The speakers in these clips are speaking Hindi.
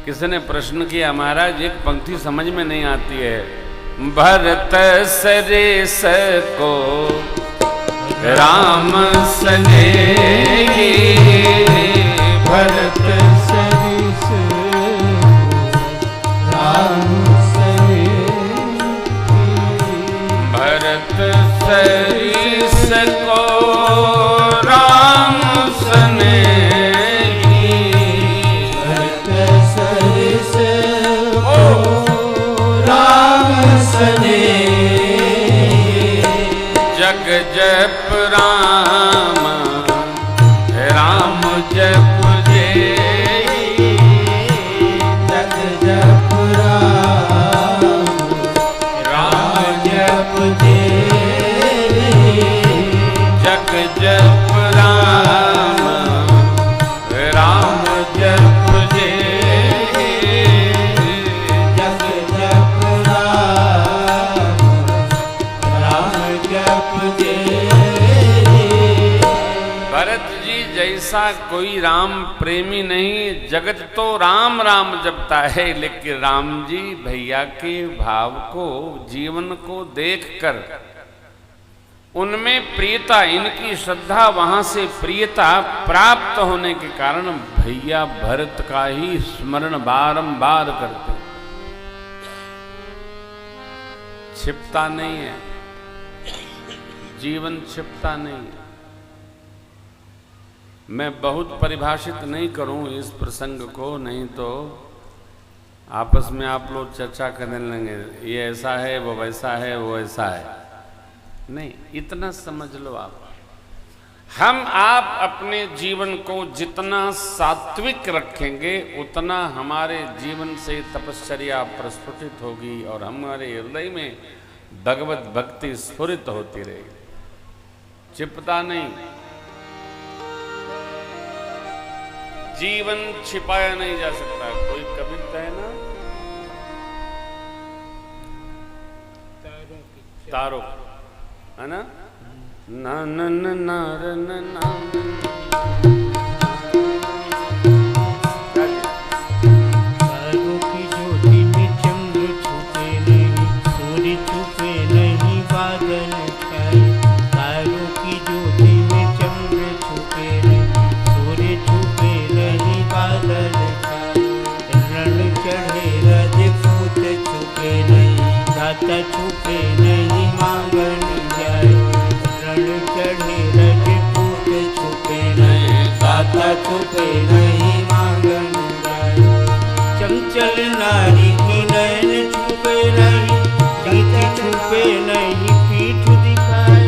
किसी ने प्रश्न किया, महाराज एक पंक्ति समझ में नहीं आती है, भरत सरेस को राम सनेही, भरत सरिस राम सनेही, भरत सरिस को राम सनेही, भरत सरिस को राम सनेही, जग जप राम राम जप जेही, जग जप राम राम जप जेही, जग जप राम राम जप जेही, जग जप राम राम जप जेही। भरत जी जैसा कोई राम प्रेमी नहीं, जगत तो राम राम जपता है, लेकिन राम जी भैया के भाव को, जीवन को देखकर उनमें प्रियता, इनकी श्रद्धा, वहां से प्रियता प्राप्त होने के कारण भैया भरत का ही स्मरण बारंबार करते, छिपता नहीं है, जीवन छिपता नहीं है। मैं बहुत परिभाषित नहीं करूं इस प्रसंग को, नहीं तो आपस में आप लोग चर्चा करने लगेंगे, ये ऐसा है, वो वैसा है, वो ऐसा है। नहीं, इतना समझ लो आप, हम आप अपने जीवन को जितना सात्विक रखेंगे उतना हमारे जीवन से तपश्चर्या प्रस्फुटित होगी और हमारे हृदय में भगवत भक्ति स्फुरित होती रहेगी, छिपता नहीं। जीवन छिपाया नहीं जा सकता। कोई कविता है ना, तारों, है ना, ना ना ना ना ना ना, तारों की ज्योति में चंद्र छुपे नहीं, सूर्य छुपे नहीं, बादल छाए। तारों की ज्योति में चंद्र छुपे नहीं, सूर्य छुपे नहीं, बादल छाए। रण चढ़े राजपूत छुपे नहीं, दाता छुपे नहीं, मांगन जाए। रण चढ़े राजपूत छुपे नहीं, दाता छुपे नहीं, मांगन जाए। चंचल नारी की नयन छुपे नहीं, रीति छुपे नहीं, पीठ दिखाए।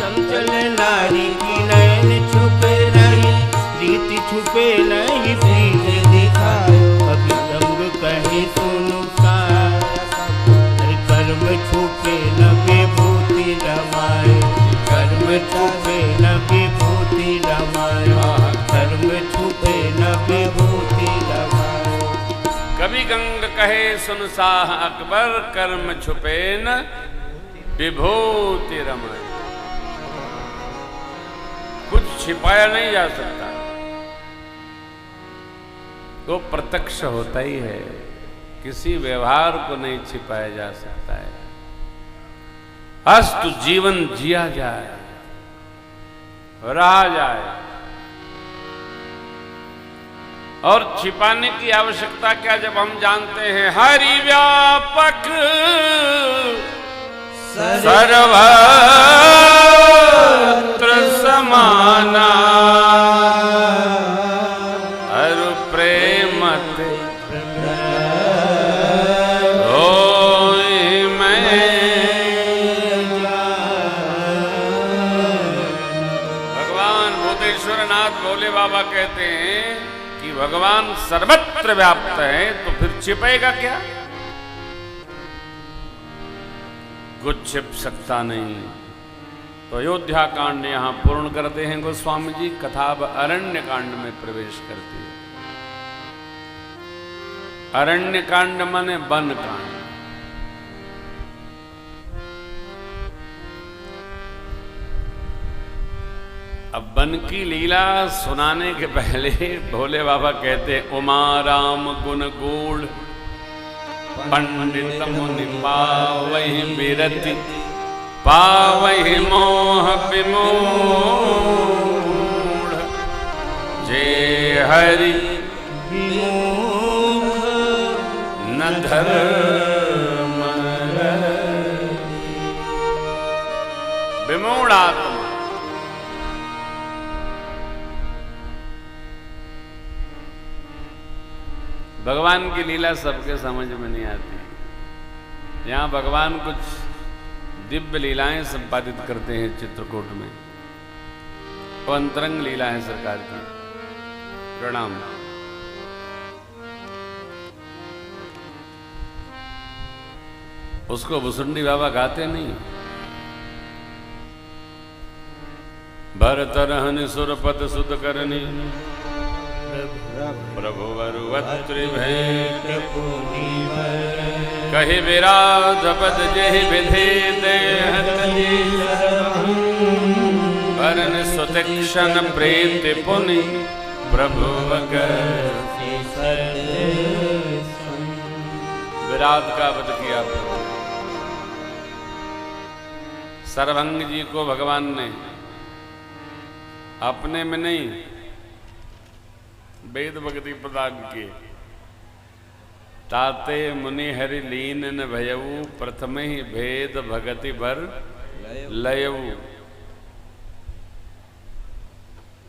चंचल नारी की नयन छुपे नहीं, रीति छुपे नहीं, पीठ दिखाए। कभी रंग कहे सुनु सार, कर्म छुपे न विभूति रमाए। कर्म छुपे न विभूति रमाए, कर्म छुपे न विभूति रमाए। कभी गंग कहे सुन साह अकबर, कर्म छुपे न विभूति रमाए। कुछ छिपाया नहीं जा सकता, तो प्रत्यक्ष होता ही है, किसी व्यवहार को नहीं छिपाया जा सकता है। अस्तु जीवन जिया जाए, रहा जाए, और छिपाने की आवश्यकता क्या, जब हम जानते हैं हरि व्यापक सर्वत्र समाना, हरु प्रेमत होय मैं। भगवान भूतेश्वर नाथ भोले बाबा कहते हैं कि भगवान सर्वत्र व्याप्त है, तो फिर छिपेगा क्या? कुछ छिप सकता नहीं। तो अयोध्या कांड यहां पूर्ण करते हैं गोस्वामी जी। कथा अब अरण्य कांड में प्रवेश करती है। अरण्य कांड माने वन कांड। अब वन की लीला सुनाने के पहले भोले बाबा कहते उमा राम गुण गूढ़ पंडित मुनि पावहि बिरति पावहि मोह विमूढ़ जे हरि विमोह न धर्म विमूढ़ आत्मा। भगवान की लीला सबके समझ में नहीं आती। यहाँ भगवान कुछ दिव्य लीलाएं संपादित करते हैं चित्रकूट में, वो अंतरंग लीला है सरकार की। प्रणाम। उसको भुसुंडी बाबा गाते नहीं। भरत रहनि सुरपत सुत करनी प्रभु वरुवत्रि भेंट कहि विराध पद जेहि विधि वरन सुतीक्षण प्रीति पुनि प्रभु विराट का वध किया। सर्वंग जी को भगवान ने अपने में नहीं वेद भक्ति प्रदान किए। ताते मुनि हरि लीन न भयऊ प्रथम ही भेद भगति भर लयऊ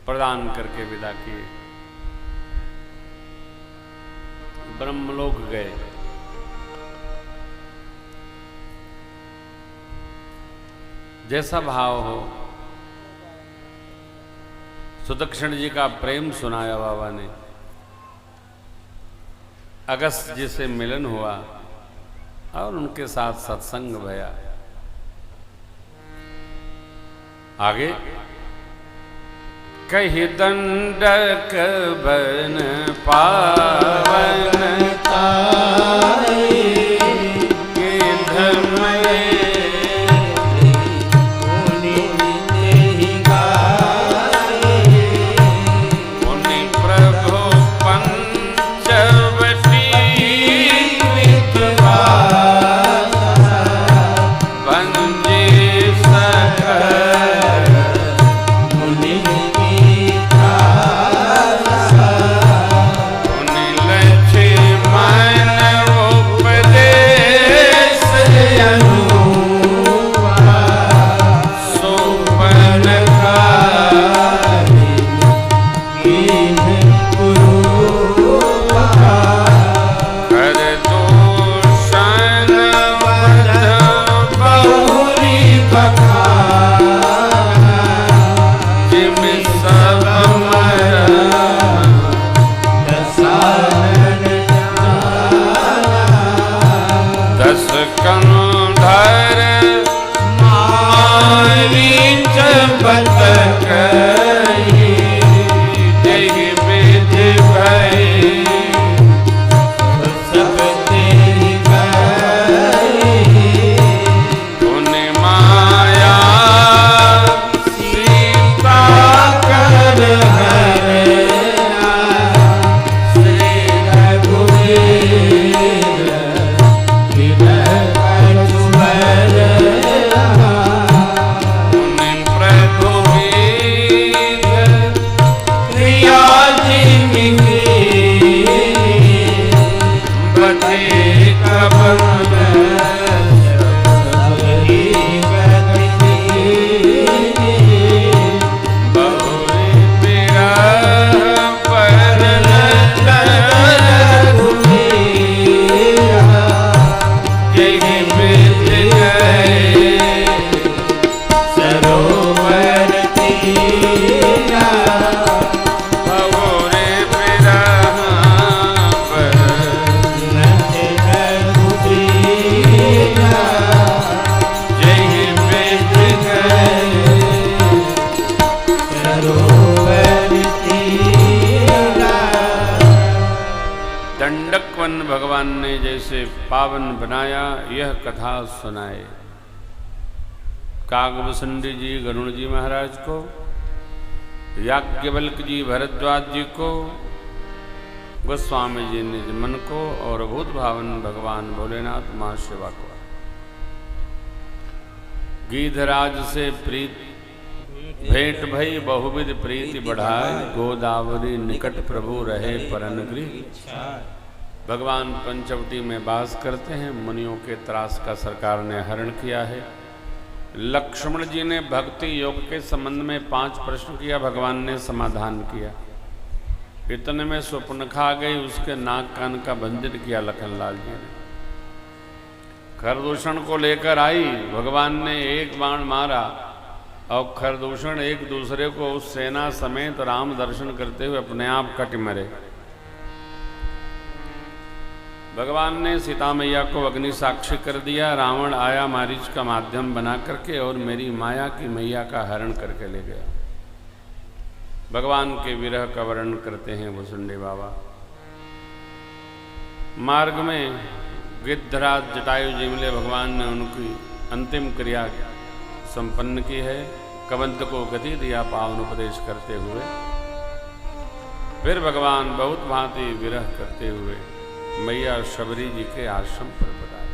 प्रदान करके विदा किए। ब्रह्मलोक गए। जैसा भाव हो, सुदक्षिण जी का प्रेम सुनाया बाबा ने। अगस्त जी से मिलन हुआ और उनके साथ सत्संग भया। आगे कहि दंडक बन पावन भगवान ने जैसे पावन बनाया, यह कथा सुनाए। कागभूषुंडी जी गरुड़ जी महाराज को याज्ञवल्क जी भरद्वाज जी को, गोस्वामी जी निज मन को, और भूत भावन भगवान भोलेनाथ मां शिवा को। गीधराज से प्रीत भेंट भई बहुविध प्रीति बढ़ाए, गोदावरी निकट प्रभु रहे परन गृह। भगवान पंचवटी में वास करते हैं। मुनियों के त्रास का सरकार ने हरण किया है। लक्ष्मण जी ने भक्ति योग के संबंध में 5 प्रश्न किया, भगवान ने समाधान किया। इतने में सुपनखा आ गई, उसके नाक कान का बंधन किया लखनलाल जी ने। खरदूषण को लेकर आई, भगवान ने एक बाण मारा और खरदूषण एक दूसरे को उस सेना समेत राम दर्शन करते हुए अपने आप कट मरे। भगवान ने सीता मैया को अग्नि साक्षी कर दिया। रावण आया मारीच का माध्यम बना करके और मेरी माया की मैया का हरण करके ले गया। भगवान के विरह का वर्णन करते हैं भुसुंडी बाबा। मार्ग में गिद्धराज जटायु जी मिले, भगवान ने उनकी अंतिम क्रिया संपन्न की है। कबंध को गति दिया पावन उपदेश करते हुए। फिर भगवान बहुत भांति विरह करते हुए मैया शबरी जी के आश्रम पर पधारे।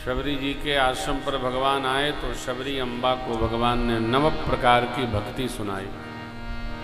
शबरी जी के आश्रम पर भगवान आए तो शबरी अम्बा को भगवान ने 9 प्रकार की भक्ति सुनाई।